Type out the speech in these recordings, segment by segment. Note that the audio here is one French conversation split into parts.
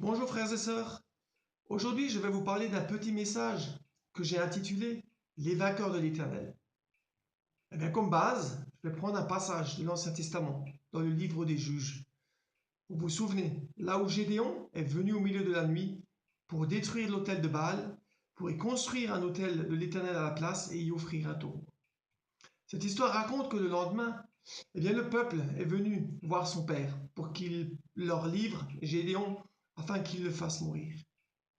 Bonjour frères et sœurs, aujourd'hui je vais vous parler d'un petit message que j'ai intitulé Les vainqueurs de l'Éternel. Et bien comme base, je vais prendre un passage de l'Ancien Testament dans le livre des Juges. Vous vous souvenez, là où Gédéon est venu au milieu de la nuit pour détruire l'autel de Baal, pour y construire un autel de l'Éternel à la place et y offrir un taureau. Cette histoire raconte que le lendemain, le peuple est venu voir son père pour qu'il leur livre Gédéon afin qu'il le fasse mourir.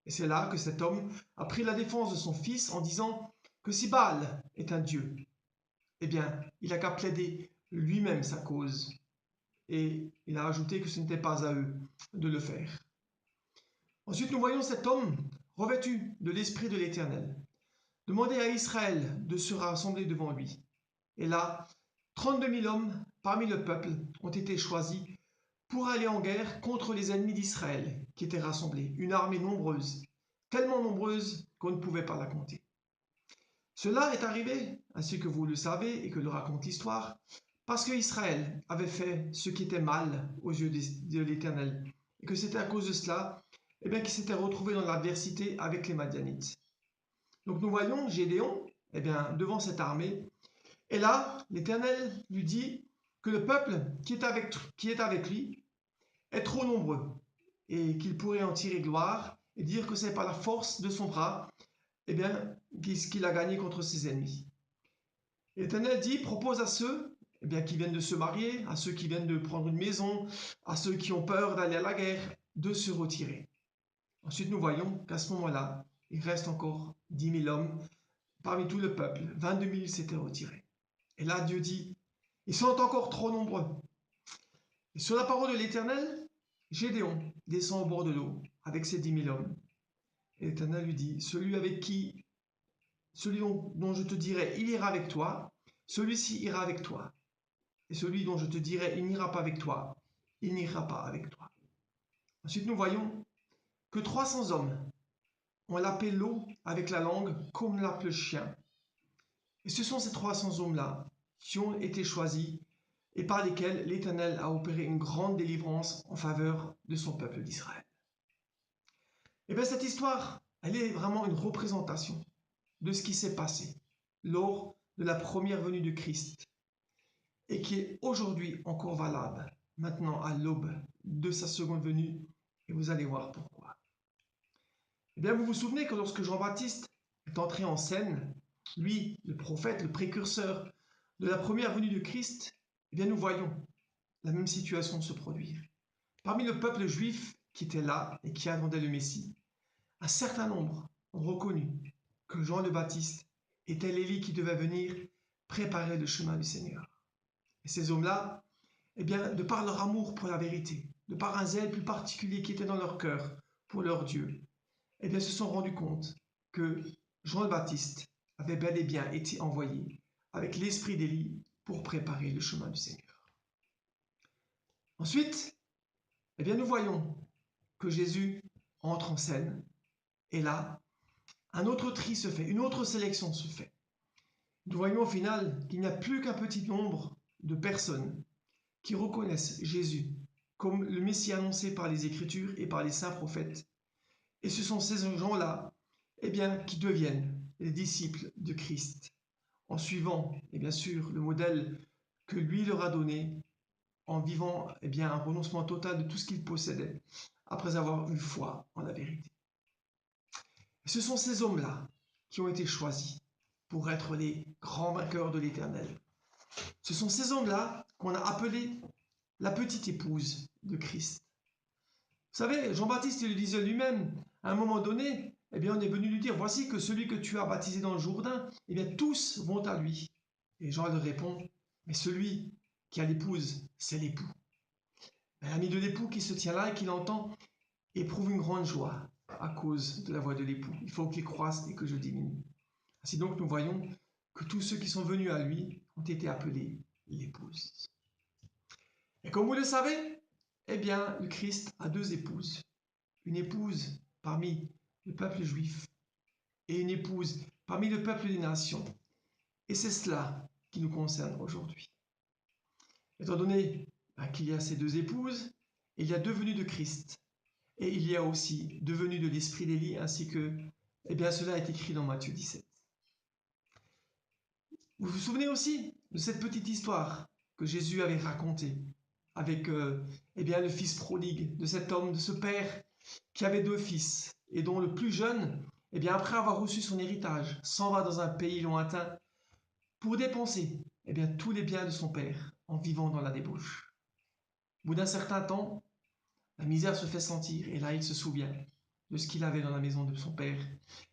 Et c'est là que cet homme a pris la défense de son fils en disant que si Baal est un dieu, il n'a qu'à plaider lui-même sa cause. Et il a ajouté que ce n'était pas à eux de le faire. Ensuite, nous voyons cet homme revêtu de l'Esprit de l'Éternel demander à Israël de se rassembler devant lui. Et là, 32 000 hommes parmi le peuple ont été choisis pour aller en guerre contre les ennemis d'Israël qui étaient rassemblés, une armée nombreuse, tellement nombreuse qu'on ne pouvait pas la compter. Cela est arrivé, ainsi que vous le savez et que le raconte l'histoire, parce que Israël avait fait ce qui était mal aux yeux de l'Éternel, et que c'était à cause de cela qu'il s'était retrouvé dans l'adversité avec les Madianites. Donc nous voyons Gédéon devant cette armée, et là l'Éternel lui dit que le peuple qui est avec lui est trop nombreux, et qu'il pourrait en tirer gloire, et dire que c'est par la force de son bras qu'il a gagné contre ses ennemis. L'Éternel dit, propose à ceux qui viennent de se marier, à ceux qui viennent de prendre une maison, à ceux qui ont peur d'aller à la guerre, de se retirer. Ensuite, nous voyons qu'à ce moment-là, il reste encore 10 000 hommes parmi tout le peuple. 22 000 s'étaient retirés. Et là, Dieu dit, ils sont encore trop nombreux. Et sur la parole de l'Éternel, Gédéon descend au bord de l'eau avec ses 10 000 hommes. Et l'Éternel lui dit, celui dont je te dirai, il ira avec toi, celui-ci ira avec toi. Et celui dont je te dirai, il n'ira pas avec toi, il n'ira pas avec toi. Ensuite, nous voyons que 300 hommes ont lapé l'eau avec la langue comme lappe le chien. Et ce sont ces 300 hommes-là qui ont été choisis et par lesquels l'Éternel a opéré une grande délivrance en faveur de son peuple d'Israël. Et bien cette histoire, elle est vraiment une représentation de ce qui s'est passé lors de la première venue de Christ et qui est aujourd'hui encore valable, maintenant à l'aube de sa seconde venue, et vous allez voir pourquoi. Eh bien, vous vous souvenez que lorsque Jean-Baptiste est entré en scène, lui, le prophète, le précurseur de la première venue de Christ, nous voyons la même situation se produire. Parmi le peuple juif qui était là et qui attendait le Messie, un certain nombre ont reconnu que Jean le Baptiste était l'Élie qui devait venir préparer le chemin du Seigneur. Et ces hommes-là, de par leur amour pour la vérité, de par un zèle plus particulier qui était dans leur cœur pour leur Dieu, se sont rendus compte que Jean le Baptiste avait bel et bien été envoyé avec l'esprit d'Élie pour préparer le chemin du Seigneur. Ensuite, nous voyons que Jésus entre en scène, et là, un autre tri se fait, une autre sélection se fait. Nous voyons au final qu'il n'y a plus qu'un petit nombre de personnes qui reconnaissent Jésus comme le Messie annoncé par les Écritures et par les saints prophètes. Et ce sont ces gens-là qui deviennent les disciples de Christ, en suivant, et bien sûr, le modèle que lui leur a donné, en vivant un renoncement total de tout ce qu'ils possédaient, après avoir eu foi en la vérité. Et ce sont ces hommes-là qui ont été choisis pour être les grands vainqueurs de l'Éternel. Ce sont ces hommes-là qu'on a appelés la petite épouse de Christ. Vous savez, Jean-Baptiste, il le disait lui-même, à un moment donné, on est venu lui dire, voici que celui que tu as baptisé dans le Jourdain, tous vont à lui. Et Jean leur répond, mais celui qui a l'épouse, c'est l'époux. L'ami de l'époux qui se tient là et qui l'entend éprouve une grande joie à cause de la voix de l'époux. Il faut qu'il croisse et que je diminue. Ainsi donc, nous voyons que tous ceux qui sont venus à lui ont été appelés l'épouse. Et comme vous le savez, le Christ a deux épouses. Une épouse parmi le peuple juif et une épouse parmi le peuple des nations. Et c'est cela qui nous concerne aujourd'hui. Étant donné qu'il y a ces deux épouses, il y a deux venues de Christ. et il y a aussi devenu de l'esprit d'Élie, ainsi que, eh bien, cela est écrit dans Matthieu 17. Vous vous souvenez aussi de cette petite histoire que Jésus avait racontée avec eh bien, le fils prodigue, de cet homme, de ce père qui avait 2 fils et dont le plus jeune, eh bien, après avoir reçu son héritage, s'en va dans un pays lointain pour dépenser eh bien, tous les biens de son père en vivant dans la débauche. Au bout d'un certain temps, la misère se fait sentir et là il se souvient de ce qu'il avait dans la maison de son père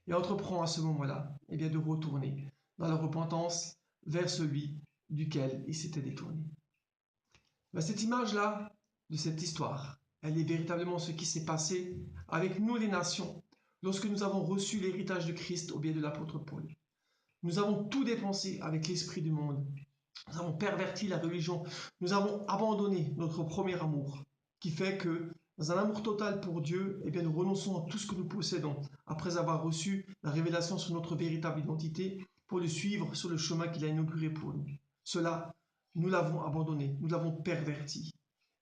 et entreprend à ce moment-là eh bien, de retourner dans la repentance vers celui duquel il s'était détourné. Cette image-là de cette histoire, elle est véritablement ce qui s'est passé avec nous les nations lorsque nous avons reçu l'héritage de Christ au biais de l'apôtre Paul. Nous avons tout dépensé avec l'esprit du monde. Nous avons perverti la religion. Nous avons abandonné notre premier amour, qui fait que, dans un amour total pour Dieu, eh bien, nous renonçons à tout ce que nous possédons, après avoir reçu la révélation sur notre véritable identité, pour le suivre sur le chemin qu'il a inauguré pour nous. Cela, nous l'avons abandonné, nous l'avons perverti.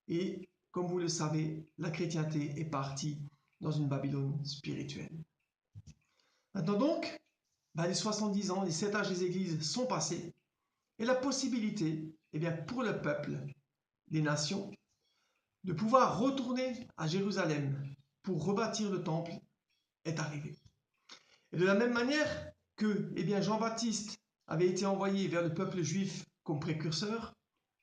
Et, comme vous le savez, la chrétienté est partie dans une Babylone spirituelle. Maintenant donc, les 70 ans, les 7 âges des églises sont passés, et la possibilité, eh bien, pour le peuple des nations, de pouvoir retourner à Jérusalem pour rebâtir le temple est arrivée. Et de la même manière que eh bien, Jean-Baptiste avait été envoyé vers le peuple juif comme précurseur,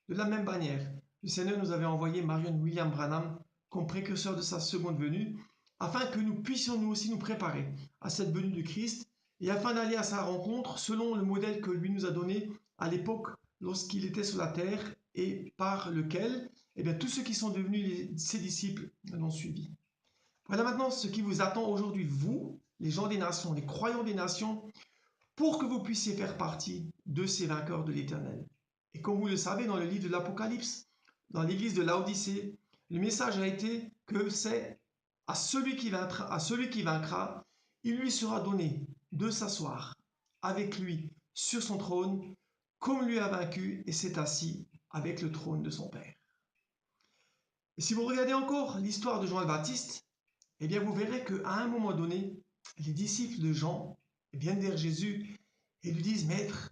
de la même manière, le Seigneur nous avait envoyé Marion William Branham comme précurseur de sa seconde venue, afin que nous puissions nous aussi nous préparer à cette venue de Christ et afin d'aller à sa rencontre selon le modèle que lui nous a donné à l'époque lorsqu'il était sur la terre et par lequel eh bien, tous ceux qui sont devenus ses disciples l'ont suivi. Voilà maintenant ce qui vous attend aujourd'hui, vous, les gens des nations, les croyants des nations, pour que vous puissiez faire partie de ces vainqueurs de l'Éternel. Et comme vous le savez, dans le livre de l'Apocalypse, dans l'église de Laodicée, le message a été que c'est à celui qui vaincra, il lui sera donné de s'asseoir avec lui sur son trône, comme lui a vaincu et s'est assis avec le trône de son Père. Et si vous regardez encore l'histoire de Jean le Baptiste, eh bien vous verrez qu'à un moment donné, les disciples de Jean viennent vers Jésus et lui disent « Maître,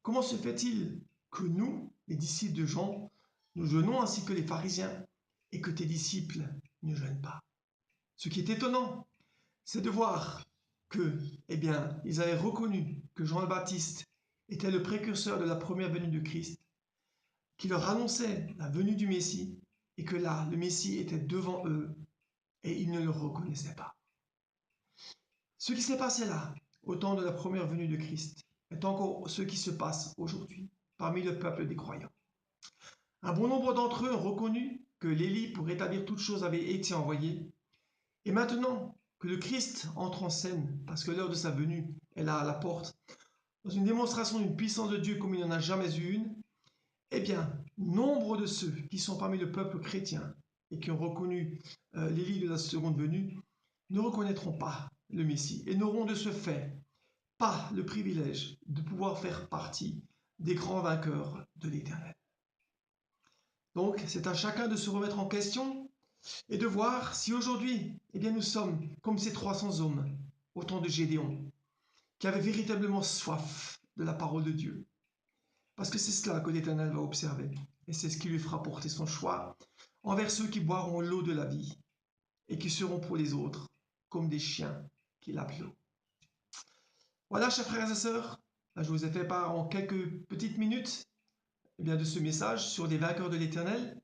comment se fait-il que nous, les disciples de Jean, nous jeûnons ainsi que les pharisiens et que tes disciples ne jeûnent pas ?» Ce qui est étonnant, c'est de voir que, eh bien, ils avaient reconnu que Jean le Baptiste était le précurseur de la première venue de Christ, qui leur annonçait la venue du Messie et que là, le Messie était devant eux et ils ne le reconnaissaient pas. Ce qui s'est passé là, au temps de la première venue de Christ, est encore ce qui se passe aujourd'hui parmi le peuple des croyants. Un bon nombre d'entre eux ont reconnu que l'Élie pour rétablir toutes choses avait été envoyé, et maintenant que le Christ entre en scène, parce que l'heure de sa venue est là à la porte, dans une démonstration d'une puissance de Dieu comme il n'en a jamais eu une, eh bien, nombre de ceux qui sont parmi le peuple chrétien et qui ont reconnu l'Élie de la seconde venue ne reconnaîtront pas le Messie et n'auront de ce fait pas le privilège de pouvoir faire partie des grands vainqueurs de l'Éternel. Donc, c'est à chacun de se remettre en question et de voir si aujourd'hui, eh bien, nous sommes comme ces 300 hommes au temps de Gédéon, qui avaient véritablement soif de la parole de Dieu. Parce que c'est cela que l'Éternel va observer, et c'est ce qui lui fera porter son choix envers ceux qui boiront l'eau de la vie, et qui seront pour les autres comme des chiens qui lapent l'eau. Voilà, chers frères et sœurs, je vous ai fait part en quelques petites minutes de ce message sur les vainqueurs de l'Éternel.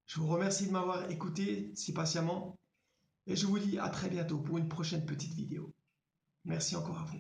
Je vous remercie de m'avoir écouté si patiemment, et je vous dis à très bientôt pour une prochaine petite vidéo. Merci encore à vous.